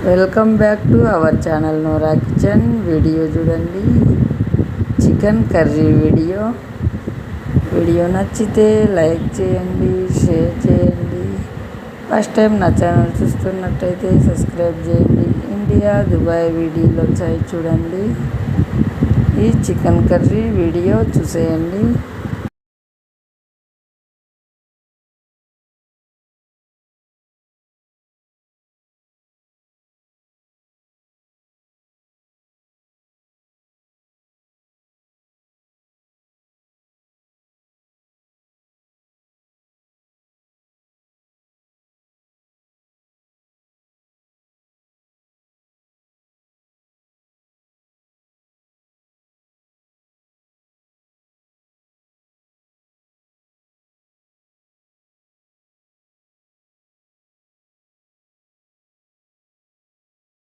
Welcome back to our channel Nora kitchen. Video చూడండి, chicken curry video నచ్చితే like చేయండి, share చేయండి. First time నా ఛానల్ చూస్తున్నట్టయితే సబ్స్క్రైబ్ చేయండి. ఇండియా దుబాయ్ వీడియోలు వచ్చాయి చూడండి. ఈ చికెన్ కర్రీ వీడియో చూసేయండి.